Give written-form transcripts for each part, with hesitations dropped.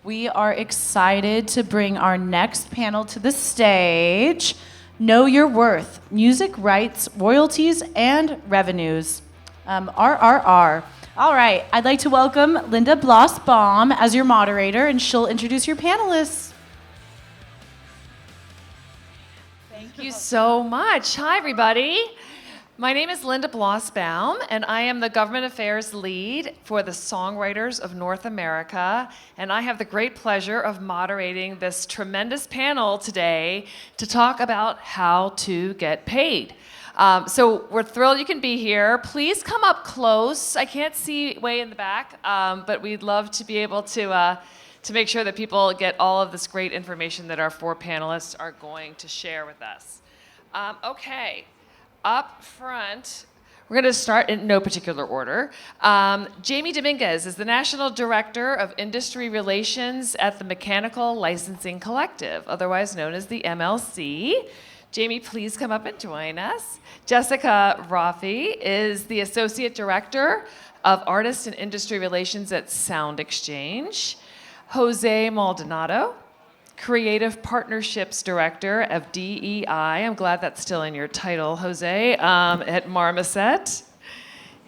We are excited to bring our next panel to the stage. Know Your Worth, Music Rights, Royalties, and Revenues. RRR. All right, I'd like to welcome Linda Bloss-Baum as your moderator, and she'll introduce your panelists. Thank you so much. Hi, everybody. My name is Linda Bloss-Baum, and I am the Government Affairs Lead for the Songwriters of North America, and I have the great pleasure of moderating this tremendous panel today to talk about how to get paid. So we're thrilled you can be here. Please come up close. I can't see way in the back, but we'd love to be able to make sure that people get all of this great information that our four panelists are going to share with us. Okay. Up front, we're going to start in no particular order. Jamie Dominguez is the National Director of Industry Relations at the Mechanical Licensing Collective, otherwise known as the MLC. Jamie, please come up and join us. Jessica Roffe is the Associate Director of Artist and Industry Relations at SoundExchange. José Maldonado, Creative Partnerships Director of DEI. I'm glad that's still in your title, Jose, at Marmoset.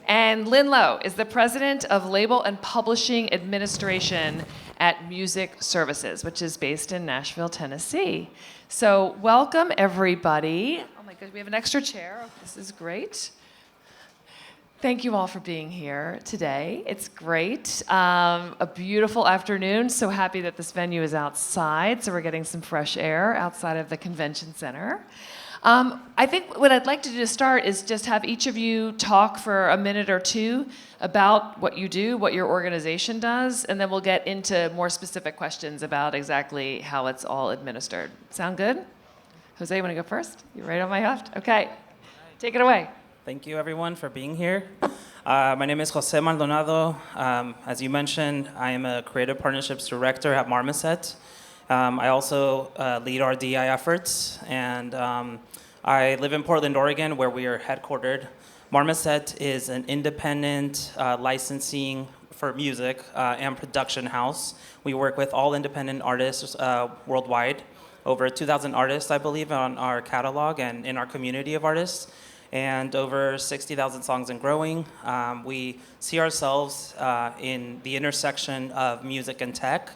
And Lynn Lowe is the President of Label and Publishing Administration at Music Services, which is based in Nashville, Tennessee. So welcome, everybody. Oh my gosh, we have an extra chair. Oh, this is great. Thank you all for being here today. It's great. A beautiful afternoon. So happy that this venue is outside, so we're getting some fresh air outside of the convention center. I think what I'd like to do to start is just have each of you talk for a minute or two about what you do, what your organization does, and then we'll get into more specific questions about exactly how it's all administered. Sound good? Jose, you want to go first? You're right on my left? Okay. Take it away. Thank you, everyone, for being here. My name is José Maldonado. As you mentioned, I am a Creative Partnerships Director at Marmoset. I also lead our DI efforts, and I live in Portland, Oregon, where we are headquartered. Marmoset is an independent licensing for music and production house. We work with all independent artists worldwide, over 2,000 artists, I believe, on our catalog and in our community of artists, and over 60,000 songs and growing. We see ourselves in the intersection of music and tech.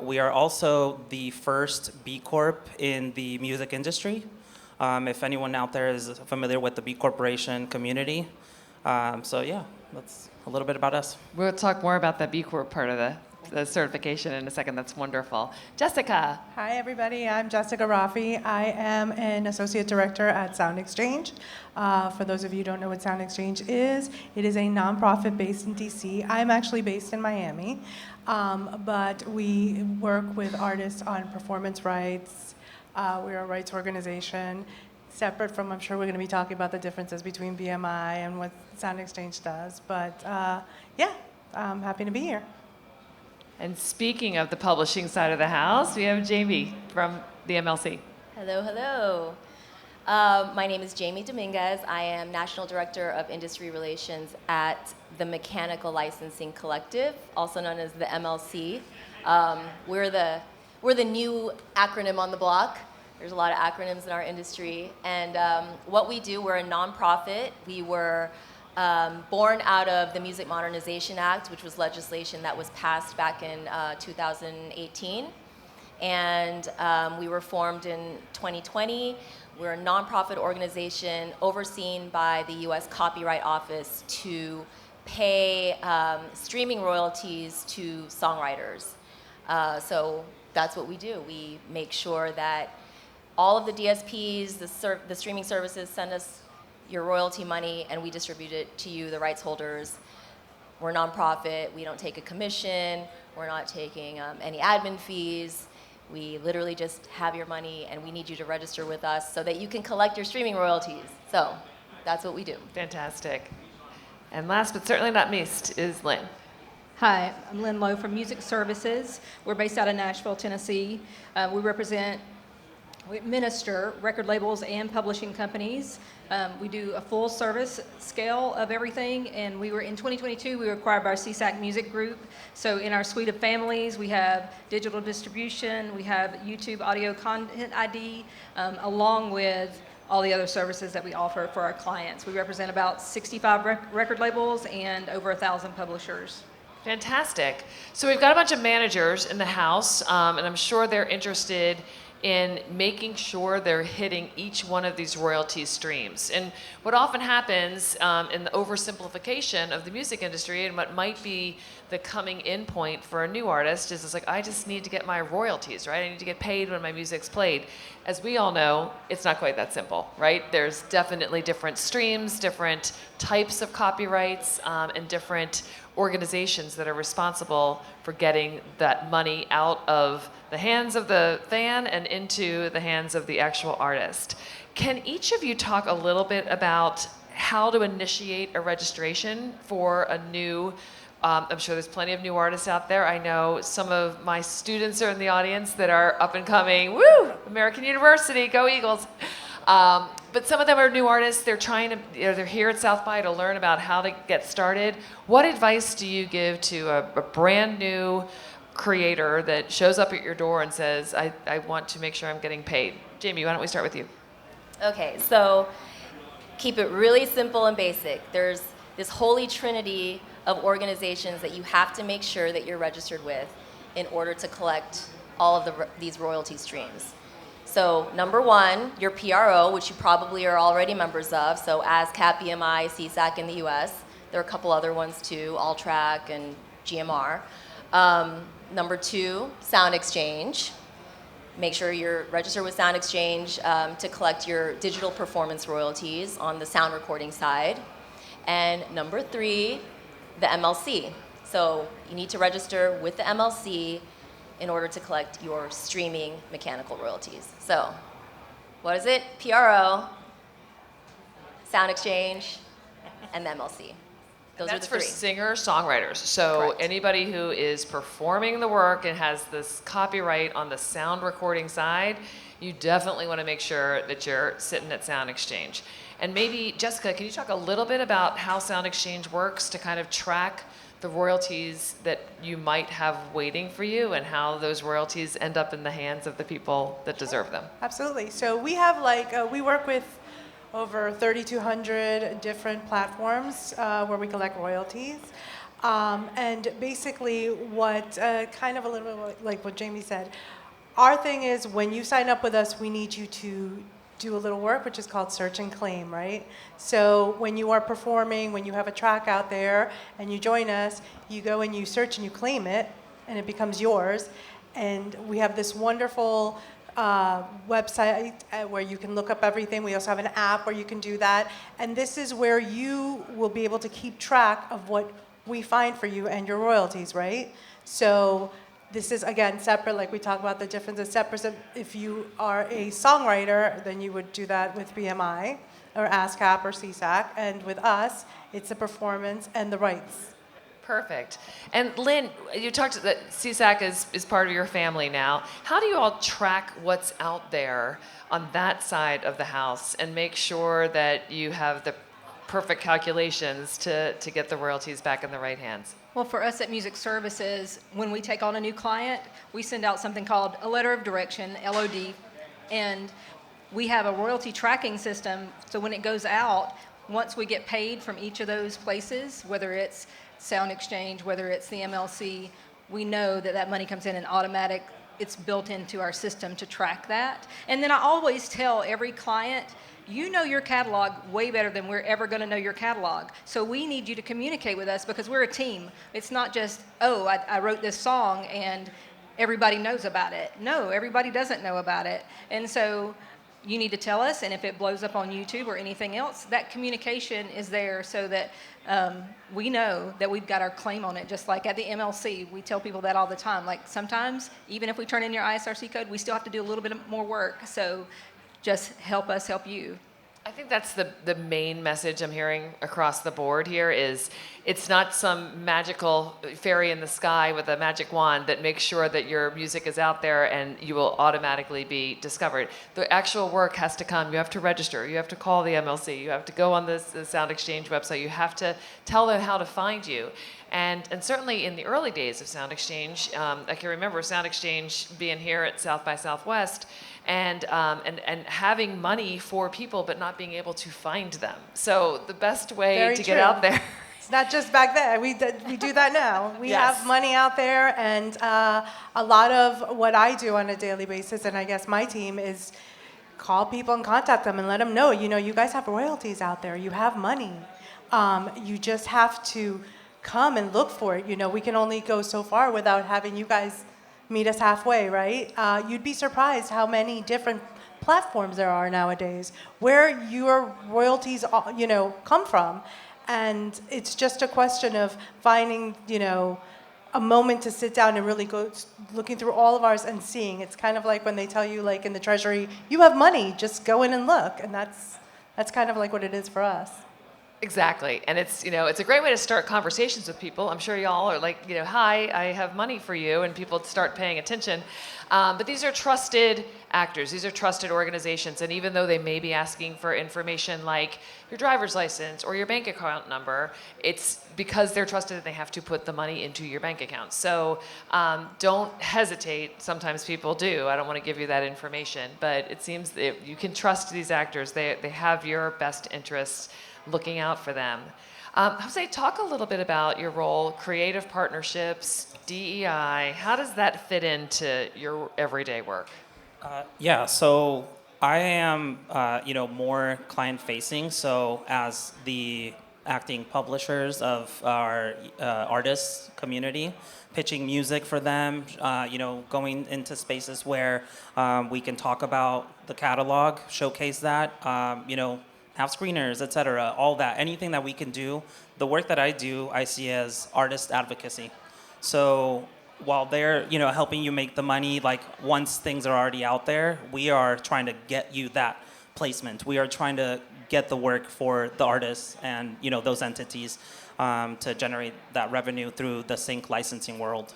We are also the first B Corp in the music industry. If anyone out there is familiar with the B Corporation community. So yeah, that's a little bit about us. We'll talk more about the B Corp part of the certification in a second. That's wonderful. Jessica. Hi, everybody. I'm Jessica Roffe. I am an Associate Director at SoundExchange. For those of you who don't know what SoundExchange is, it is a nonprofit based in DC. I'm actually based in Miami, but we work with artists on performance rights. We're a rights organization, separate from, I'm sure we're going to be talking about the differences between BMI and what SoundExchange does. But yeah, I'm happy to be here. And speaking of the publishing side of the house, we have Jamie from the MLC. Hello, hello. My name is Jamie Dominguez. I am National Director of Industry Relations at the Mechanical Licensing Collective, also known as the MLC. We're the new acronym on the block. There's a lot of acronyms in our industry. And what we do, we're a nonprofit. We were born out of the Music Modernization Act, which was legislation that was passed back in 2018. And we were formed in 2020. We're a nonprofit organization overseen by the U.S. Copyright Office to pay streaming royalties to songwriters. So that's what we do. We make sure that all of the DSPs, the streaming services, send us your royalty money, and we distribute it to you, the rights holders. We're a nonprofit. We don't take a commission. We're not taking any admin fees. We literally just have your money, and we need you to register with us so that you can collect your streaming royalties. So that's what we do. Fantastic. And last but certainly not least is Lynn. Hi, I'm Lynn Lowe from Music Services. We're based out of Nashville, Tennessee. We represent We administer record labels and publishing companies. We do a full service scale of everything, and in 2022, we were acquired by our CSAC Music Group. So in our suite of families, we have digital distribution, we have YouTube audio content ID, along with all the other services that we offer for our clients. We represent about 65 record labels and over 1,000 publishers. Fantastic. So we've got a bunch of managers in the house, and I'm sure they're interested in making sure they're hitting each one of these royalty streams. And what often happens in the oversimplification of the music industry and what might be the coming in point for a new artist is it's like, I just need to get my royalties, right? I need to get paid when my music's played. As we all know, it's not quite that simple, right? There's definitely different streams, different types of copyrights, and different organizations that are responsible for getting that money out of the hands of the fan and into the hands of the actual artist. Can each of you talk a little bit about how to initiate a registration for a new, I'm sure there's plenty of new artists out there. I know some of my students are in the audience that are up and coming. Woo! American University, go Eagles. But some of them are new artists. They're trying to, they're here at South by to learn about how to get started. What advice do you give to a brand new creator that shows up at your door and says, I want to make sure I'm getting paid? Jamie, why don't we start with you? Okay, so keep it really simple and basic. There's this holy trinity of organizations that you have to make sure that you're registered with in order to collect all of these royalty streams. So number one, your PRO, which you probably are already members of, so ASCAP, BMI, CSAC in the US. There are a couple other ones too, Alltrack and GMR. Number two, SoundExchange. Make sure you're registered with SoundExchange to collect your digital performance royalties on the sound recording side. And number three, the MLC. So you need to register with the MLC in order to collect your streaming mechanical royalties. So, what is it? PRO, SoundExchange, and the MLC. Those That's are the for three. singer-songwriters. So Correct. anybody who is performing the work and has this copyright on the sound recording side, you definitely want to make sure that you're sitting at SoundExchange. And maybe, Jessica, can you talk a little bit about how SoundExchange works to kind of track the royalties that you might have waiting for you and how those royalties end up in the hands of the people that deserve them? Absolutely. So we have we work with over 3,200 different platforms where we collect royalties. And basically what, kind of a little bit like what Jamie said, our thing is when you sign up with us, we need you to do a little work, which is called search and claim, right? So when you are performing, when you have a track out there and you join us, you go and you search and you claim it, and it becomes yours. And we have this wonderful website where you can look up everything. We also have an app where you can do that. And this is where you will be able to keep track of what we find for you and your royalties, right? So this is, again, separate, like we talked about the differences, separate. If you are a songwriter, then you would do that with BMI or ASCAP or CSAC. And with us, it's the performance and the rights. Perfect. And Lynn, you talked that CSAC is part of your family now. How do you all track what's out there on that side of the house and make sure that you have the perfect calculations to get the royalties back in the right hands? Well, for us at Music Services, when we take on a new client, we send out something called a letter of direction, LOD, and we have a royalty tracking system. So when it goes out, once we get paid from each of those places, whether it's SoundExchange, whether it's the MLC, we know that that money comes in and automatic. It's built into our system to track that. And then I always tell every client, you know your catalog way better than we're ever going to know your catalog. So we need you to communicate with us because we're a team. It's not just, oh, I wrote this song and everybody knows about it. No, everybody doesn't know about it. And so you need to tell us, and if it blows up on YouTube or anything else, that communication is there so that we know that we've got our claim on it. Just like at the MLC, we tell people that all the time. Like sometimes, even if we turn in your ISRC code, we still have to do a little bit more work. So just help us help you. I think that's the main message I'm hearing across the board here is it's not some magical fairy in the sky with a magic wand that makes sure that your music is out there and you will automatically be discovered. The actual work has to come. You have to register. You have to call the MLC. You have to go on the SoundExchange website. You have to tell them how to find you. And certainly in the early days of SoundExchange, I can remember SoundExchange being here at South by Southwest and having money for people but not being able to find them. So the best way Very to true. get out there. It's not just back then. We do that now. We Yes. have money out there, and a lot of what I do on a daily basis, and I guess my team, is call people and contact them and let them know, you guys have royalties out there. You have money. You just have to come and look for it. We can only go so far without having you guys meet us halfway, right? You'd be surprised how many different platforms there are nowadays where your royalties, come from. And it's just a question of finding, a moment to sit down and really go looking through all of ours and seeing. It's kind of like when they tell you, like in the Treasury, you have money, just go in and look. And that's kind of like what it is for us. Exactly, and it's a great way to start conversations with people. I'm sure y'all are like, hi, I have money for you, and people start paying attention. But these are trusted actors. These are trusted organizations, and even though they may be asking for information like your driver's license or your bank account number, it's because they're trusted and they have to put the money into your bank account. So don't hesitate. Sometimes people do. I don't want to give you that information, but it seems that you can trust these actors. They have your best interests, looking out for them. Jose, talk a little bit about your role, creative partnerships, DEI. How does that fit into your everyday work? So I am, more client-facing. So as the acting publishers of our artists community, pitching music for them, going into spaces where we can talk about the catalog, showcase that, have screeners, et cetera, all that. Anything that we can do. The work that I do, I see as artist advocacy. So while they're, helping you make the money, like once things are already out there, we are trying to get you that placement. We are trying to get the work for the artists and, those entities to generate that revenue through the sync licensing world.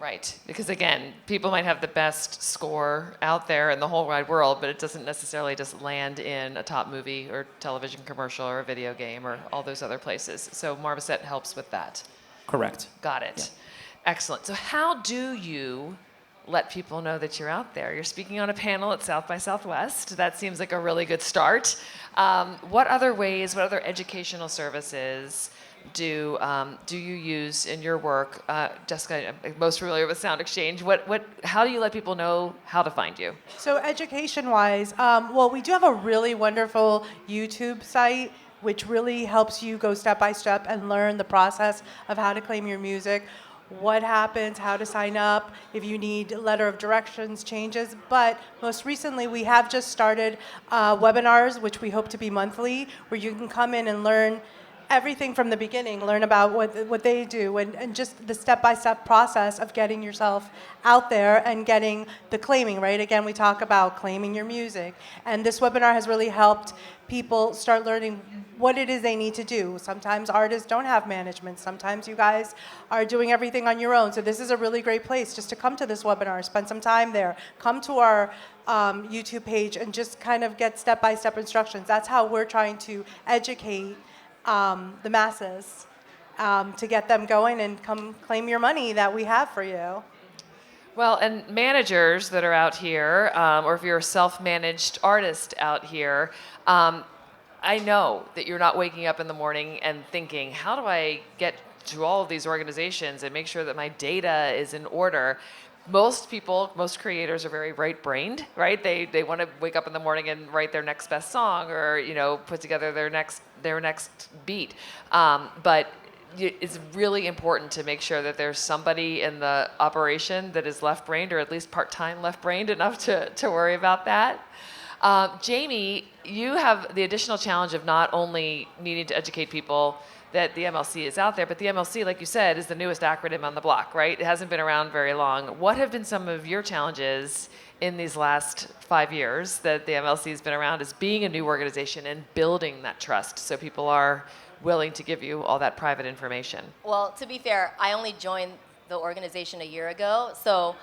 Right, because again, people might have the best score out there in the whole wide world, but it doesn't necessarily just land in a top movie or television commercial or a video game or all those other places. So Marmoset helps with that. Correct. Got it. Yeah. Excellent. So how do you let people know that you're out there? You're speaking on a panel at South by Southwest. That seems like a really good start. What other ways, what other educational services do you use in your work? Jessica, I'm most familiar with SoundExchange. How do you let people know how to find you? So education-wise, we do have a really wonderful YouTube site which really helps you go step by step and learn the process of how to claim your music, what happens, how to sign up, if you need letter of directions, changes. But most recently, we have just started webinars, which we hope to be monthly, where you can come in and learn everything from the beginning, learn about what they do, and just the step-by-step process of getting yourself out there and getting the claiming, right? Again, we talk about claiming your music. And this webinar has really helped people start learning what it is they need to do. Sometimes artists don't have management. Sometimes you guys are doing everything on your own. So this is a really great place just to come to this webinar, spend some time there, come to our YouTube page and just kind of get step-by-step instructions. That's how we're trying to educate the masses to get them going and come claim your money that we have for you. Well, and managers that are out here, or if you're a self-managed artist out here, I know that you're not waking up in the morning and thinking, how do I get to all of these organizations and make sure that my data is in order? Most people, most creators are very right-brained, right? They want to wake up in the morning and write their next best song or, put together their next beat. But it's really important to make sure that there's somebody in the operation that is left-brained or at least part-time left-brained enough to worry about that. Jamie, you have the additional challenge of not only needing to educate people that the MLC is out there. But the MLC, like you said, is the newest acronym on the block, right? It hasn't been around very long. What have been some of your challenges in these last 5 years that the MLC has been around as being a new organization and building that trust so people are willing to give you all that private information? Well, to be fair, I only joined the organization a year ago, so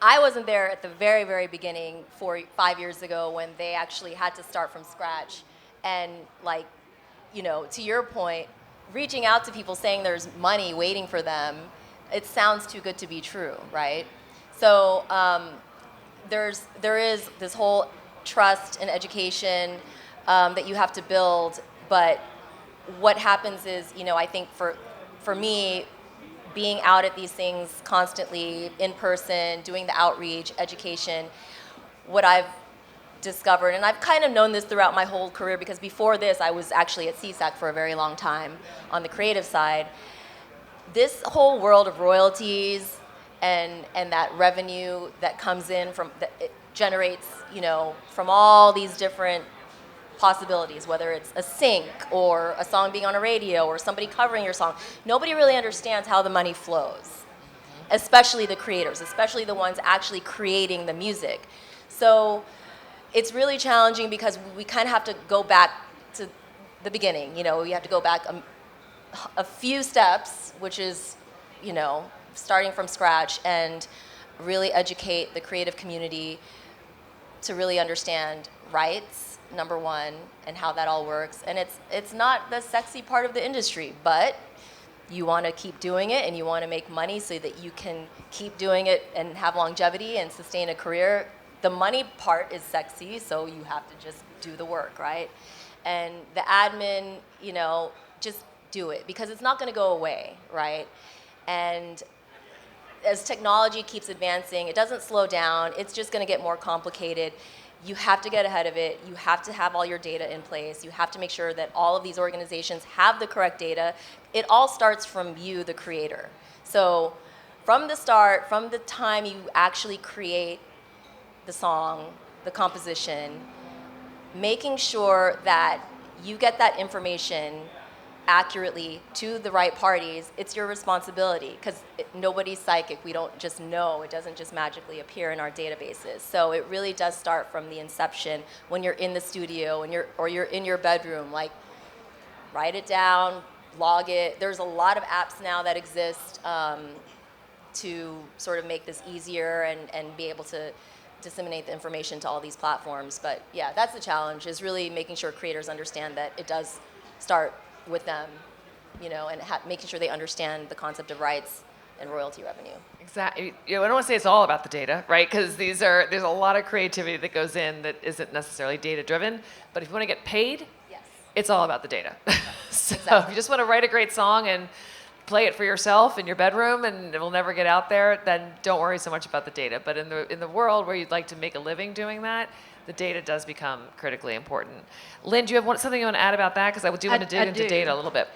I wasn't there at the very, very beginning 5 years ago when they actually had to start from scratch. And like, you know, to your point, reaching out to people saying there's money waiting for them, it sounds too good to be true, right? So there is this whole trust and education that you have to build, but what happens is, you know, I think for me, being out at these things constantly, in person, doing the outreach, education, what I've discovered, and I've kind of known this throughout my whole career because before this I was actually at CSAC for a very long time on the creative side. This whole world of royalties and that revenue that comes in from, that it generates, you know, from all these different possibilities, whether it's a sync or a song being on a radio or somebody covering your song, nobody really understands how the money flows, especially the creators, especially the ones actually creating the music. So it's really challenging because we kind of have to go back to the beginning. You know, we have to go back a few steps, which is, you know, starting from scratch and really educate the creative community to really understand rights, number one, and how that all works. And it's not the sexy part of the industry, but you want to keep doing it and you want to make money so that you can keep doing it and have longevity and sustain a career. The money part is sexy, so you have to just do the work, right? And the admin, you know, just do it because it's not going to go away, right? And as technology keeps advancing, it doesn't slow down. It's just going to get more complicated. You have to get ahead of it. You have to have all your data in place. You have to make sure that all of these organizations have the correct data. It all starts from you, the creator. So from the start, from the time you actually create the song, the composition, making sure that you get that information accurately to the right parties, it's your responsibility because nobody's psychic. We don't just know. It doesn't just magically appear in our databases. So it really does start from the inception when you're in the studio and you're in your bedroom. Like, write it down, log it. There's a lot of apps now that exist to sort of make this easier and be able to disseminate the information to all these platforms. But yeah, that's the challenge, is really making sure creators understand that it does start with them, you know, and making sure they understand the concept of rights and royalty revenue. Exactly. You know, I don't want to say it's all about the data, right? Because there's a lot of creativity that goes in that isn't necessarily data driven. But if you want to get paid, Yes. it's all about the data. So Exactly. if you just want to write a great song and play it for yourself in your bedroom and it will never get out there, then don't worry so much about the data. But in the world where you'd like to make a living doing that, the data does become critically important. Lynn, do you have something you want to add about that? Because I do want to dig into data a little bit.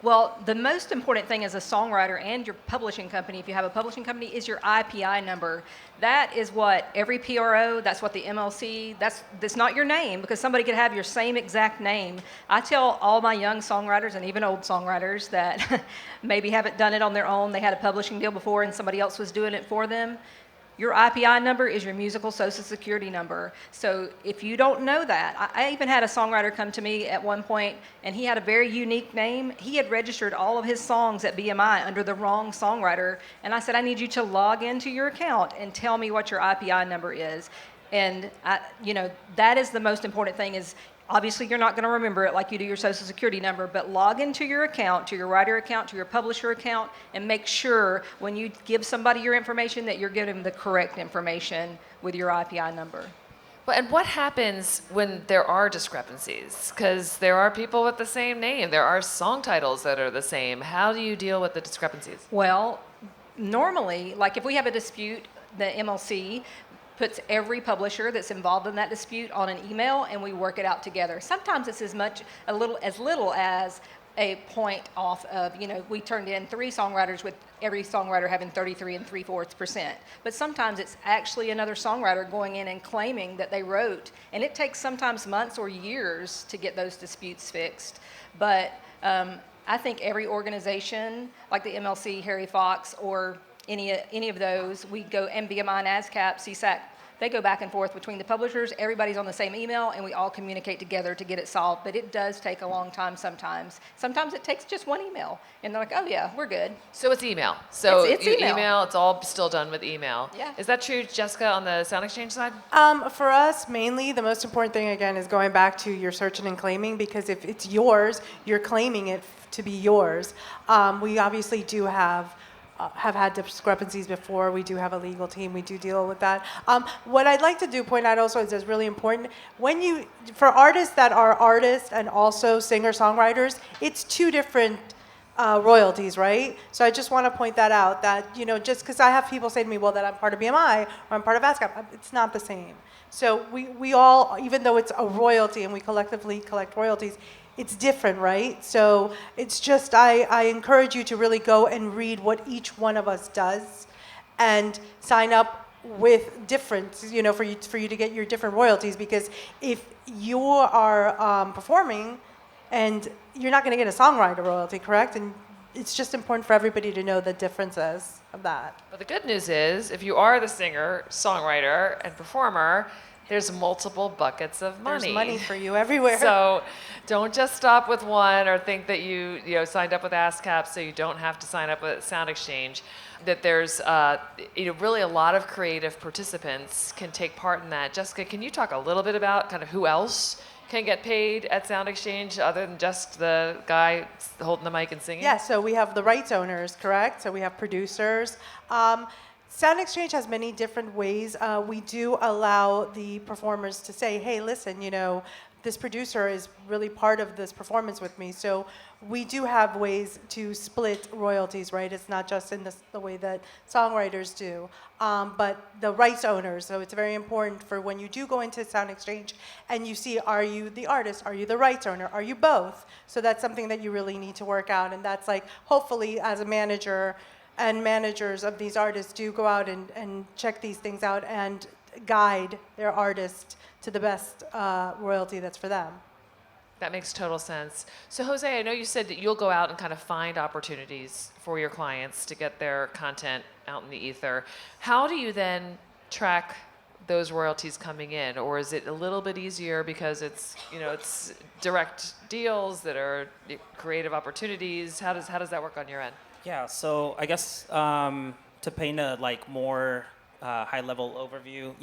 Well, the most important thing as a songwriter and your publishing company, if you have a publishing company, is your IPI number. That is what every PRO, that's what the MLC, that's not your name, because somebody could have your same exact name. I tell all my young songwriters and even old songwriters that maybe haven't done it on their own, they had a publishing deal before and somebody else was doing it for them. Your IPI number is your musical social security number. So if you don't know that, I even had a songwriter come to me at one point, and he had a very unique name. He had registered all of his songs at BMI under the wrong songwriter. And I said, I need you to log into your account and tell me what your IPI number is. And that is the most important thing, is obviously you're not going to remember it like you do your social security number, but log into your account, to your writer account, to your publisher account, and make sure when you give somebody your information that you're giving them the correct information with your IPI number. Well, and what happens when there are discrepancies? Because there are people with the same name. There are song titles that are the same. How do you deal with the discrepancies? Well, normally, like if we have a dispute, the MLC puts every publisher that's involved in that dispute on an email, and we work it out together. Sometimes it's as little as a point off of, we turned in 3 songwriters with every songwriter having 33 3/4%. But sometimes it's actually another songwriter going in and claiming that they wrote, and it takes sometimes months or years to get those disputes fixed. But I think every organization, like the MLC, Harry Fox, or any of those, we go MBMI, NASCAP, CSAC, they go back and forth between the publishers. Everybody's on the same email, and we all communicate together to get it solved. But it does take a long time sometimes. Sometimes it takes just one email, and they're like, oh, yeah, we're good. So it's email. So It's you email. it's all still done with email. Yeah. Is that true, Jessica, on the SoundExchange side? For us, mainly, the most important thing, again, is going back to your searching and claiming, because if it's yours, you're claiming it to be yours. We obviously do have had discrepancies before. We do have a legal team. We do deal with that. What I'd like to point out also is really important. For artists that are artists and also singer-songwriters, it's two different royalties, right? So I just want to point that out, that, just because I have people say to me, well, that I'm part of BMI or I'm part of ASCAP, it's not the same. So we all, even though it's a royalty and we collectively collect royalties, it's different, right? So it's just, I encourage you to really go and read what each one of us does and sign up with different, for you to get your different royalties, because if you are performing, and you're not going to get a songwriter royalty, correct? And it's just important for everybody to know the differences of that. But the good news is, if you are the singer, songwriter, and performer, there's multiple buckets of money. There's money for you everywhere. So don't just stop with one or think that you signed up with ASCAP so you don't have to sign up with SoundExchange. That there's really a lot of creative participants can take part in that. Jessica, can you talk a little bit about kind of who else can get paid at SoundExchange other than just the guy holding the mic and singing? Yeah, so we have the rights owners, correct? So we have producers. SoundExchange has many different ways. We do allow the performers to say, hey, listen, this producer is really part of this performance with me. So we do have ways to split royalties, right? It's not just in the way that songwriters do, but the rights owners. So it's very important for when you do go into SoundExchange and you see, are you the artist? Are you the rights owner? Are you both? So that's something that you really need to work out. And that's hopefully as a manager, and managers of these artists do go out and check these things out and guide their artist to the best royalty that's for them. That makes total sense. So Jose, I know you said that you'll go out and kind of find opportunities for your clients to get their content out in the ether. How do you then track those royalties coming in? Or is it a little bit easier because it's direct deals that are creative opportunities? How does that work on your end? Yeah, so I guess to paint a more high-level overview,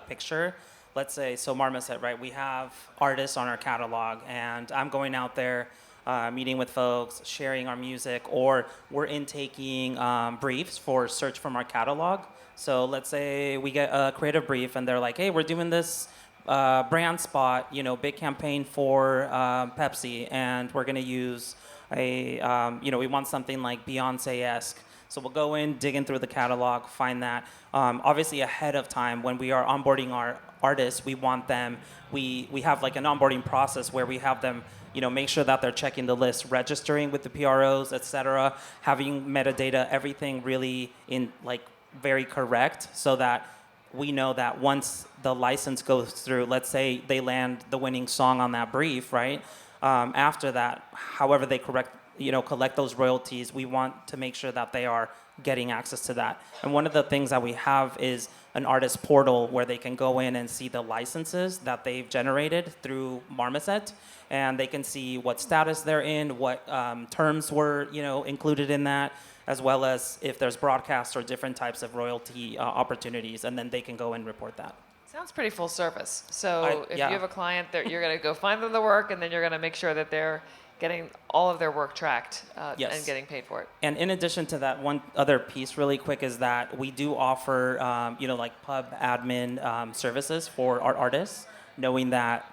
picture, let's say, so Marmoset, right? We have artists on our catalog, and I'm going out there, meeting with folks, sharing our music, or we're intaking briefs for search from our catalog. So let's say we get a creative brief, and they're like, hey, we're doing this brand spot, big campaign for Pepsi, and we're going to use we want something like Beyonce-esque. So we'll go in, dig in through the catalog, find that. Obviously, ahead of time, when we are onboarding our artists, we want them, we have an onboarding process where we have them, make sure that they're checking the list, registering with the PROs, et cetera, having metadata, everything really in very correct, so that we know that once the license goes through, let's say they land the winning song on that brief, right? After that, however they collect those royalties, we want to make sure that they are getting access to that. And one of the things that we have is an artist portal where they can go in and see the licenses that they've generated through Marmoset, and they can see what status they're in, what terms were included in that, as well as if there's broadcast or different types of royalty opportunities, and then they can go and report that. Sounds pretty full service. So if yeah. you have a client, you're going to go find them the work, and then you're going to make sure that they're getting all of their work tracked Yes. and getting paid for it. And in addition to that, one other piece really quick is that we do offer, pub admin services for our artists, knowing that,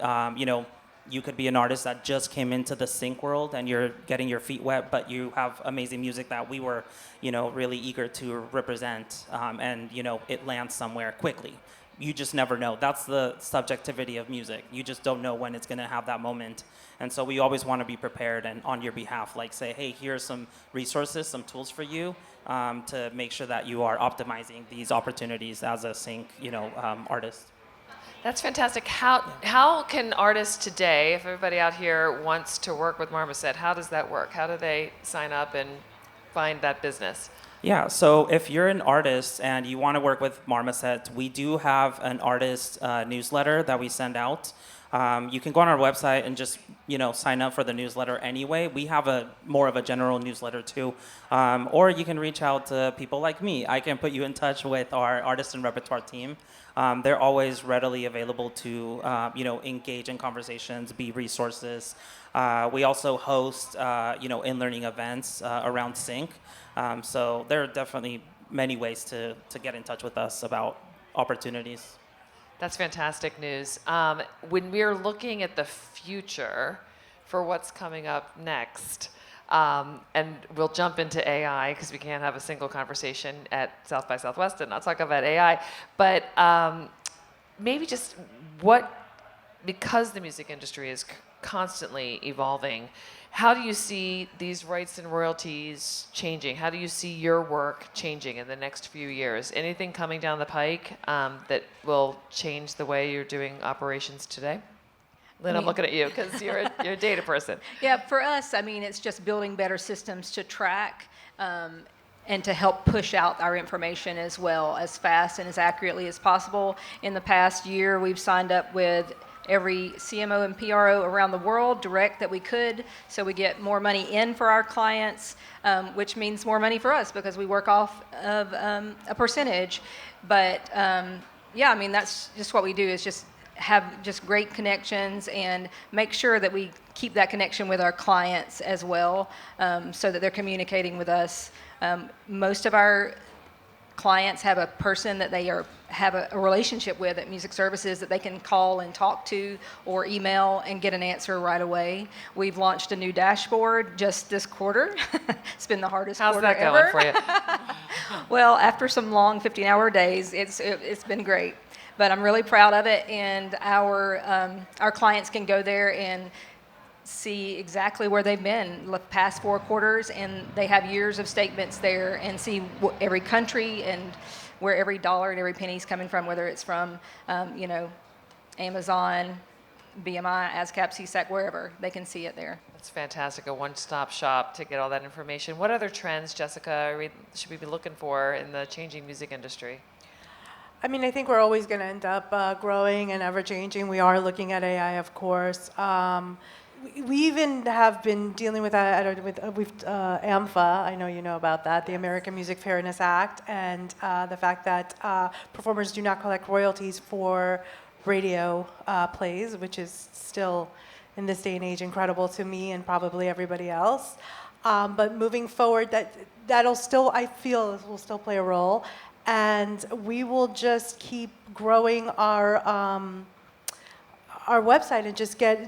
you could be an artist that just came into the sync world and you're getting your feet wet, but you have amazing music that we were, really eager to represent, and, it lands somewhere quickly. You just never know. That's the subjectivity of music. You just don't know when it's going to have that moment. And so we always want to be prepared and on your behalf, say, hey, here's some resources, some tools for you to make sure that you are optimizing these opportunities as a sync, artist. That's fantastic. How can artists today, if everybody out here wants to work with Marmoset, how does that work? How do they sign up and find that business? Yeah, so if you're an artist and you want to work with Marmoset, we do have an artist newsletter that we send out. You can go on our website and just sign up for the newsletter anyway. We have a more of a general newsletter too, or you can reach out to people like me. I can put you in touch with our artist and repertoire team. They're always readily available to engage in conversations, be resources. We also host in-learning events around sync. So there are definitely many ways to get in touch with us about opportunities. That's fantastic news. When we're looking at the future for what's coming up next, and we'll jump into AI because we can't have a single conversation at South by Southwest and not talk about AI, but maybe just because the music industry is constantly evolving, how do you see these rights and royalties changing? How do you see your work changing in the next few years? Anything coming down the pike that will change the way you're doing operations today? Lynn, I'm looking at you because you're a data person. Yeah, for us, it's just building better systems to track and to help push out our information as well, as fast and as accurately as possible. In the past year, we've signed up with every CMO and PRO around the world, direct that we could, so we get more money in for our clients, which means more money for us because we work off of a percentage. But that's just what we do, is just have just great connections and make sure that we keep that connection with our clients as well, so that they're communicating with us. Most of our clients have a person that they have a relationship with at Music Services that they can call and talk to or email and get an answer right away. We've launched a new dashboard just this quarter. It's been the hardest quarter ever. How's that going for you? Well, after some long 15-hour days, it's been great. But I'm really proud of it, and our clients can go there and see exactly where they've been the past 4 quarters, and they have years of statements there and see every country and where every dollar and every penny is coming from, whether it's from Amazon, BMI, ASCAP, CSAC, wherever. They can see it there. That's fantastic, a one-stop shop to get all that information. What other trends, Jessica, should we be looking for in the changing music industry? I think we're always going to end up growing and ever-changing. We are looking at AI, of course. We even have been dealing with AMFA. I know you know about that, the American Music Fairness Act, and the fact that performers do not collect royalties for radio plays, which is still, in this day and age, incredible to me and probably everybody else. But moving forward, that'll still, I feel, will still play a role. And we will just keep growing our website and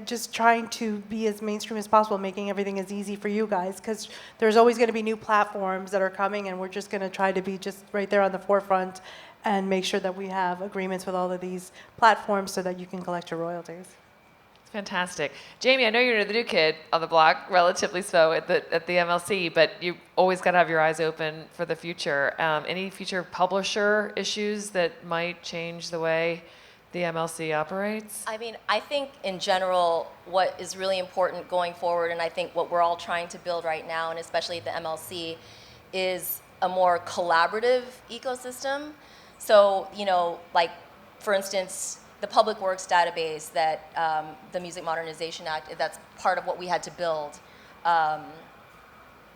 just trying to be as mainstream as possible, making everything as easy for you guys, because there's always going to be new platforms that are coming, and we're just going to try to be just right there on the forefront and make sure that we have agreements with all of these platforms so that you can collect your royalties. Fantastic. Jamie, I know you're the new kid on the block, relatively so at the MLC, but you always got to have your eyes open for the future. Any future publisher issues that might change the way the MLC operates? I think in general, what is really important going forward, and I think what we're all trying to build right now, and especially at the MLC, is a more collaborative ecosystem. So, for instance, the Public Works database that the Music Modernization Act, that's part of what we had to build,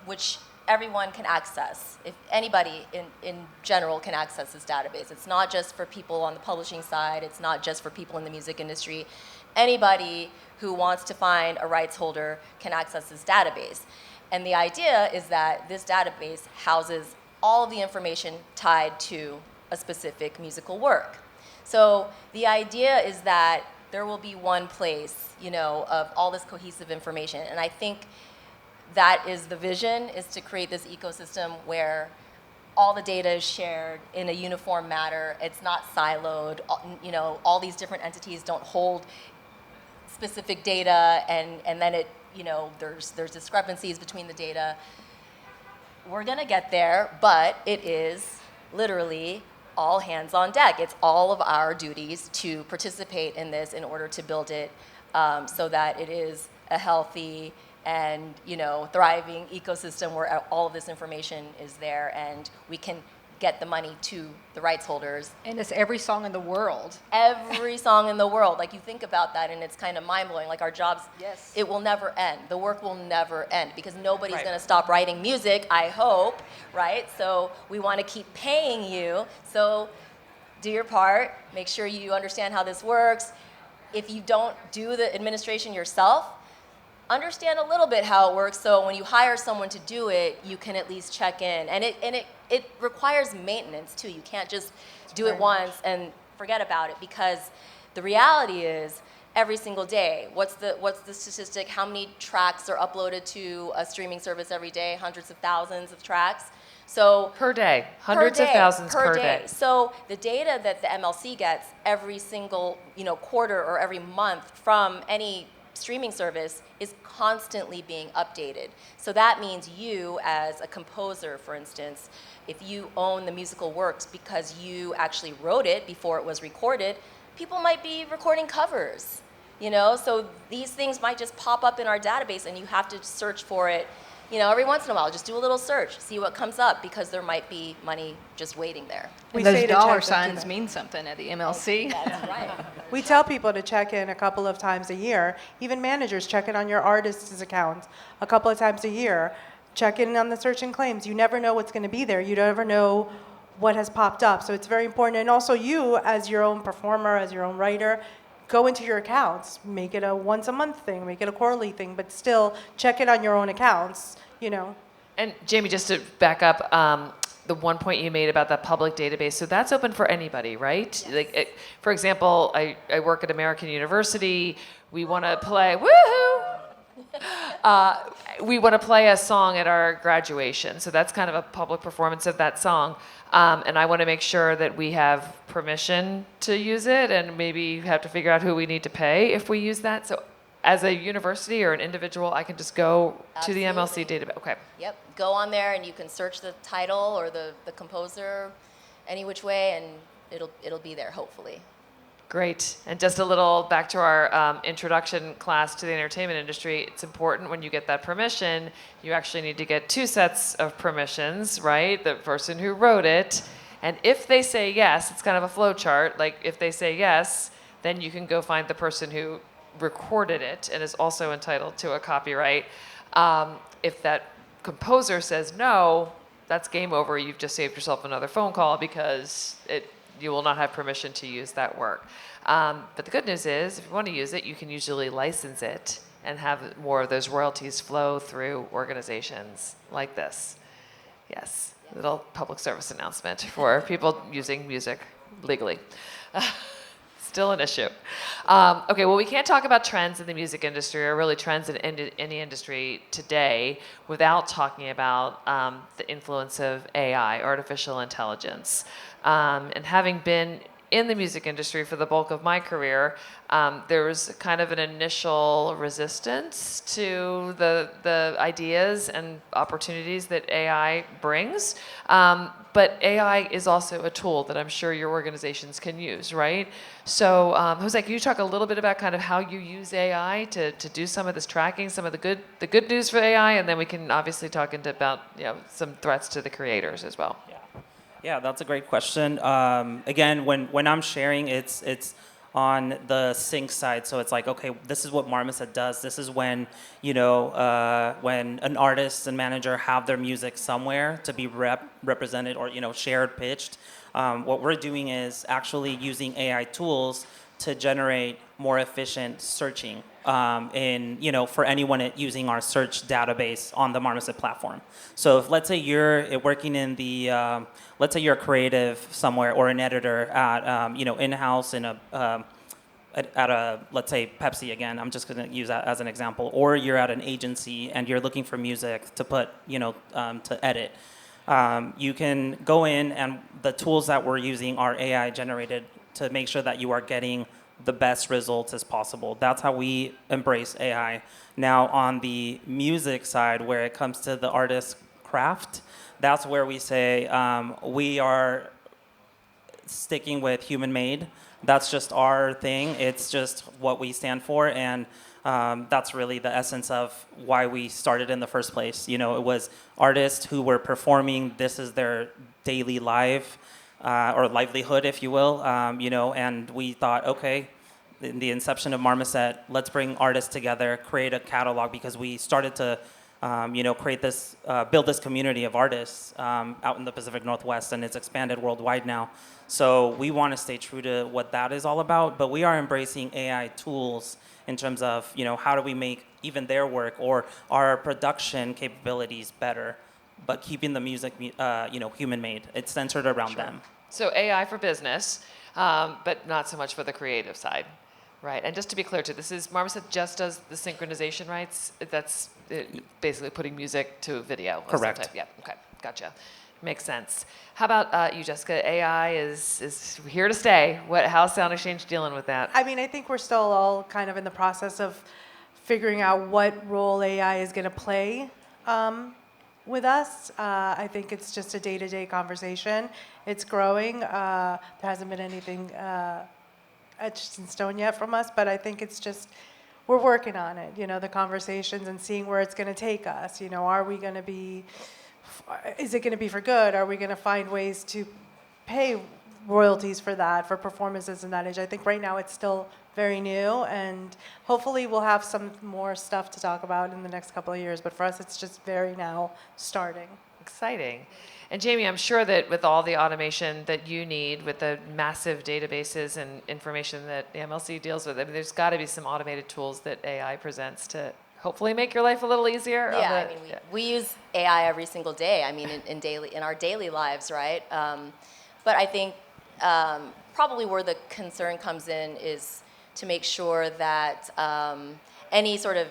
which everyone can access. If anybody in general can access this database. It's not just for people on the publishing side, it's not just for people in the music industry. Anybody who wants to find a rights holder can access this database. And the idea is that this database houses all of the information tied to a specific musical work. So the idea is that there will be one place, of all this cohesive information. And I think that is the vision, is to create this ecosystem where all the data is shared in a uniform manner. It's not siloed. All these different entities don't hold specific data, and then there's discrepancies between the data. We're gonna get there, but it is literally all hands on deck. It's all of our duties to participate in this in order to build it so that it is a healthy and thriving ecosystem where all of this information is there and we can get the money to the rights holders. And it's every song in the world. Every song in the world. Like, you think about that and it's kind of mind-blowing. Like, our jobs, Yes. it will never end. The work will never end because nobody's going to stop writing music, I hope, right? So we want to keep paying you. So do your part. Make sure you understand how this works. If you don't do the administration yourself, understand a little bit how it works, so when you hire someone to do it, you can at least check in. And it requires maintenance too. You can't just do it once and forget about it, because the reality is every single day, what's the statistic? How many tracks are uploaded to a streaming service every day? Hundreds of thousands of tracks. So Per day. Hundreds of thousands per day. So the data that the MLC gets every single quarter or every month from any streaming service is constantly being updated. So that means you, as a composer, for instance, if you own the musical works because you actually wrote it before it was recorded, people might be recording covers, So these things might just pop up in our database and you have to search for it, every once in a while. Just do a little search, see what comes up, because there might be money just waiting there. And say those to dollar check them signs too. mean something at the MLC. That's right. We tell people to check in a couple of times a year. Even managers check in on your artist's account a couple of times a year. Check in on the search and claims. You never know what's going to be there. You never know what has popped up. So it's very important. And also you, as your own performer, as your own writer, go into your accounts. Make it a once a month thing. Make it a quarterly thing. But still check in on your own accounts, And Jamie, just to back up, the one point you made about that public database, so that's open for anybody, right? Yes. Like, for example, I work at American University. We want to play, woohoo! We want to play a song at our graduation, so that's kind of a public performance of that song. And I want to make sure that we have permission to use it, and maybe have to figure out who we need to pay if we use that. So as a university or an individual, I can just go to the MLC database. Okay. Yep. Go on there and you can search the title or the composer any which way, and it'll be there, hopefully. Great. And just a little back to our introduction class to the entertainment industry. It's important when you get that permission, you actually need to get 2 sets of permissions, right? The person who wrote it. And if they say yes, it's kind of a flow chart. Like, if they say yes, then you can go find the person who recorded it and is also entitled to a copyright. If that composer says no, that's game over. You've just saved yourself another phone call because you will not have permission to use that work. But the good news is, if you want to use it, you can usually license it and have more of those royalties flow through organizations like this. Yes, little public service announcement for people using music legally. Still an issue. Okay, well, we can't talk about trends in the music industry, or really trends in any industry today, without talking about the influence of AI, artificial intelligence. And having been in the music industry for the bulk of my career, there was kind of an initial resistance to the ideas and opportunities that AI brings. But AI is also a tool that I'm sure your organizations can use, right? So, Jose, can you talk a little bit about kind of how you use AI to do some of this tracking, some of the good news for AI, and then we can obviously talk about some threats to the creators as well. Yeah, that's a great question. Again, when I'm sharing, it's on the sync side. So it's like, okay, this is what Marmoset does. This is when, when an artist and manager have their music somewhere to be represented or, shared, pitched. What we're doing is actually using AI tools to generate more efficient searching for anyone using our search database on the Marmoset platform. So if, let's say you're working in the, let's say you're a creative somewhere or an editor at, in-house in at a, let's say Pepsi again, I'm just gonna use that as an example, or you're at an agency and you're looking for music to put, to edit. You can go in, and the tools that we're using are AI generated to make sure that you are getting the best results as possible. That's how we embrace AI. Now, on the music side, where it comes to the artist craft, that's where we say we are sticking with human made. That's just our thing. It's just what we stand for, and that's really the essence of why we started in the first place. You know, it was artists who were performing. This is their daily life or livelihood, if you will. You know, and we thought, okay, in the inception of Marmoset, let's bring artists together, create a catalog, because we started to, you know, create this, build this community of artists out in the Pacific Northwest, and it's expanded worldwide now. So we want to stay true to what that is all about, but we are embracing AI tools in terms of, you know, how do we make even their work or our production capabilities better, but keeping the music, you know, human-made. It's centered around them. So AI for business, but not so much for the creative side. Right, and just to be clear too, this is Marmoset just does the synchronization rights. That's basically putting music to video. Correct. Yeah. Okay. Gotcha. Makes sense. How about you, Jessica? AI is here to stay. How's SoundExchange dealing with that? I mean, I think we're still all kind of in the process of figuring out what role AI is going to play with us. I think it's just a day-to-day conversation. It's growing. There hasn't been anything etched in stone yet from us, but I think it's just, we're working on it, you know, the conversations and seeing where it's going to take us. You know, are we going to be, is it going to be for good? Are we going to find ways to pay royalties for that, for performances in that age? I think right now it's still very new, and hopefully we'll have some more stuff to talk about in the next couple of years, but for us it's just very now starting. Exciting. And Jamie, I'm sure that with all the automation that you need, with the massive databases and information that the MLC deals with, I mean, there's got to be some automated tools that AI presents to hopefully make your life a little easier. Yeah, I mean, we use AI every single day. I mean, in our daily lives, right? But I think probably where the concern comes in is to make sure that any sort of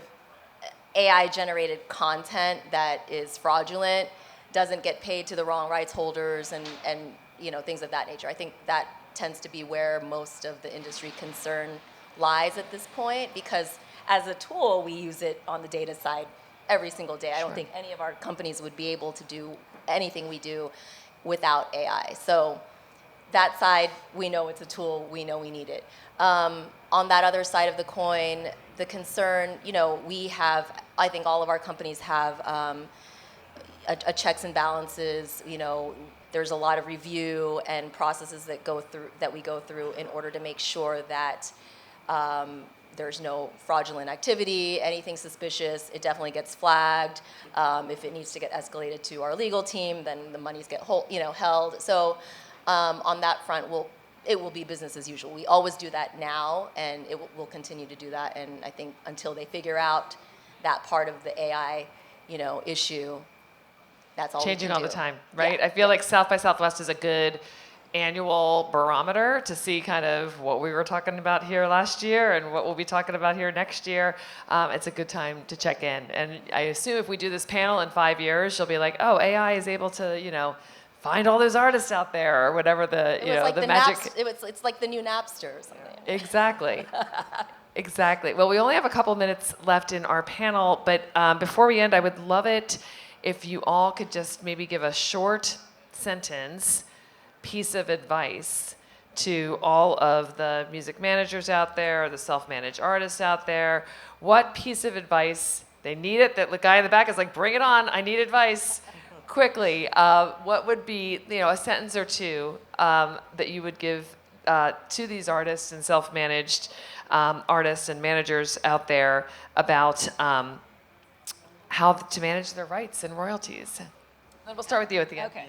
AI-generated content that is fraudulent doesn't get paid to the wrong rights holders and you know, things of that nature. I think that tends to be where most of the industry concern lies at this point, because as a tool, we use it on the data side every single day. I don't think any of our companies would be able to do anything we do without AI. So that side, we know it's a tool, we know we need it. On that other side of the coin, the concern, you know, we have, I think all of our companies have a checks and balances. You know, there's a lot of review and processes that we go through in order to make sure that there's no fraudulent activity, anything suspicious, it definitely gets flagged. If it needs to get escalated to our legal team, then the monies get held. So on that front, it will be business as usual. We always do that now, and we'll continue to do that. And I think until they figure out that part of the AI, you know, issue, that's all changing we can all do. the time, right? Yeah. I feel like South by Southwest is a good annual barometer to see kind of what we were talking about here last year and what we'll be talking about here next year. It's a good time to check in. And I assume if we do this panel in 5 years, you'll be like, oh, AI is able to, you know, find all those artists out there or whatever the, you know, like the magic. It's like the new Napster or something. Exactly. Exactly. Well, we only have a couple minutes left in our panel, but before we end, I would love it if you all could just maybe give a short sentence piece of advice to all of the music managers out there, or the self-managed artists out there. What piece of advice, they need it, that the guy in the back is like, bring it on, I need advice, quickly. What would be, you know, a sentence or two that you would give to these artists and self-managed artists and managers out there about how to manage their rights and royalties? And we'll start with you at the end. Okay.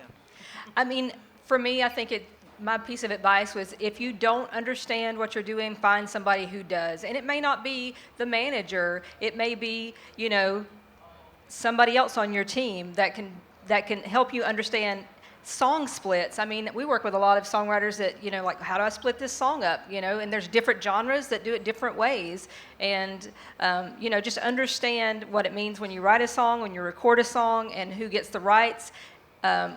I mean, for me, I think my piece of advice was, if you don't understand what you're doing, find somebody who does. And it may not be the manager. It may be, you know, somebody else on your team that can help you understand song splits. I mean, we work with a lot of songwriters that, you know, like, how do I split this song up? You know, and there's different genres that do it different ways. And, you know, just understand what it means when you write a song, when you record a song, and who gets the rights.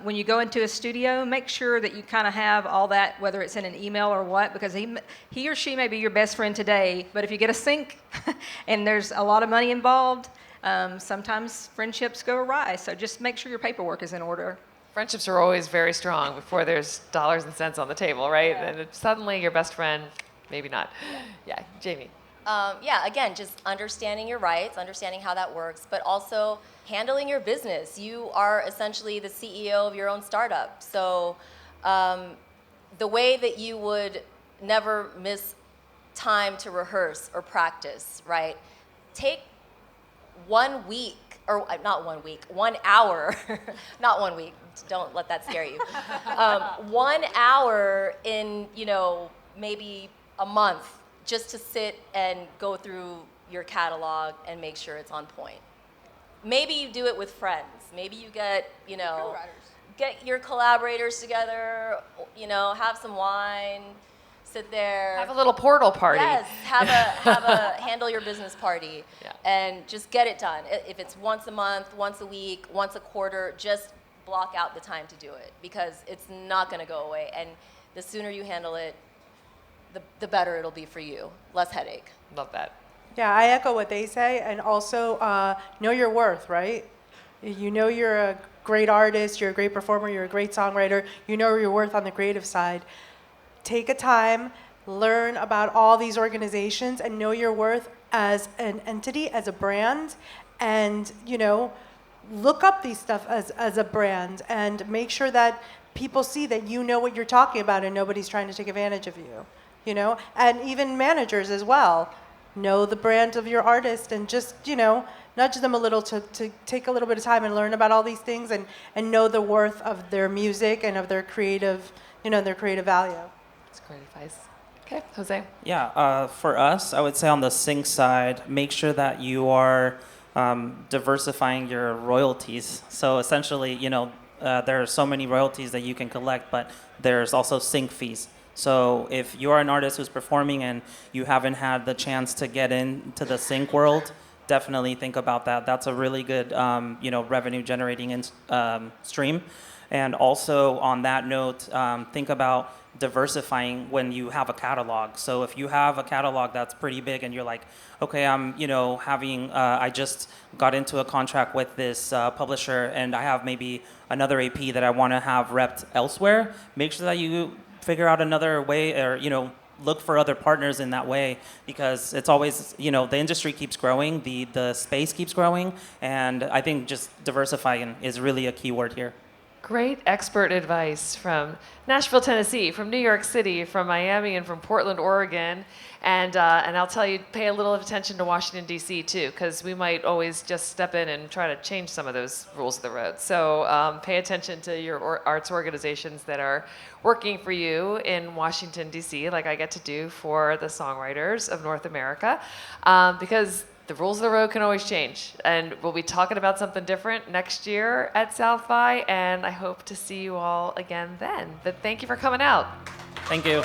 When you go into a studio, make sure that you kind of have all that, whether it's in an email or what, because he or she may be your best friend today, but if you get a sync and there's a lot of money involved, sometimes friendships go awry. So just make sure your paperwork is in order. Friendships are always very strong before there's dollars and cents on the table, right? And it's suddenly your best friend, maybe not. Yeah, Jamie. Yeah, again, just understanding your rights, understanding how that works, but also handling your business. You are essentially the CEO of your own startup. So the way that you would never miss time to rehearse or practice, right? Take 1 week, or not 1 week, 1 hour, not 1 week, don't let that scare you. 1 hour in, maybe a month, just to sit and go through your catalog and make sure it's on point. Maybe you do it with friends. Maybe you get, get your collaborators together, have some wine, sit there. Have a little portal party. Yes, have a handle your business party, and just get it done. If it's once a month, once a week, once a quarter, just block out the time to do it, because it's not going to go away. And the sooner you handle it, the better it'll be for you. Less headache. Love that. Yeah, I echo what they say, and also know your worth, right? You know you're a great artist, you're a great performer, you're a great songwriter, you know your worth on the creative side. Take a time, learn about all these organizations, and know your worth as an entity, as a brand, and, look up these stuff as a brand, and make sure that people see that you know what you're talking about and nobody's trying to take advantage of you. And even managers as well. Know the brand of your artist and just, nudge them a little to take a little bit of time and learn about all these things and know the worth of their music and of their creative, their creative value. That's great advice. Okay, Jose. Yeah, for us, I would say on the sync side, make sure that you are diversifying your royalties. So essentially, there are so many royalties that you can collect, but there's also sync fees. So if you're an artist who's performing and you haven't had the chance to get into the sync world, definitely think about that. That's a really good, revenue generating stream. And also on that note, think about diversifying when you have a catalog. So if you have a catalog that's pretty big and you're like, okay, I'm, I just got into a contract with this publisher and I have maybe another AP that I want to have repped elsewhere, make sure that you figure out another way, or look for other partners in that way, because it's always, the industry keeps growing, the space keeps growing, and I think just diversifying is really a key word here. Great expert advice from Nashville, Tennessee, from New York City, from Miami, and from Portland, Oregon. And I'll tell you, pay a little attention to Washington, D.C. too, because we might always just step in and try to change some of those rules of the road. So pay attention to your arts organizations that are working for you in Washington, D.C., like I get to do for the Songwriters of North America, because the rules of the road can always change. And we'll be talking about something different next year at South by, and I hope to see you all again then. But thank you for coming out. Thank you.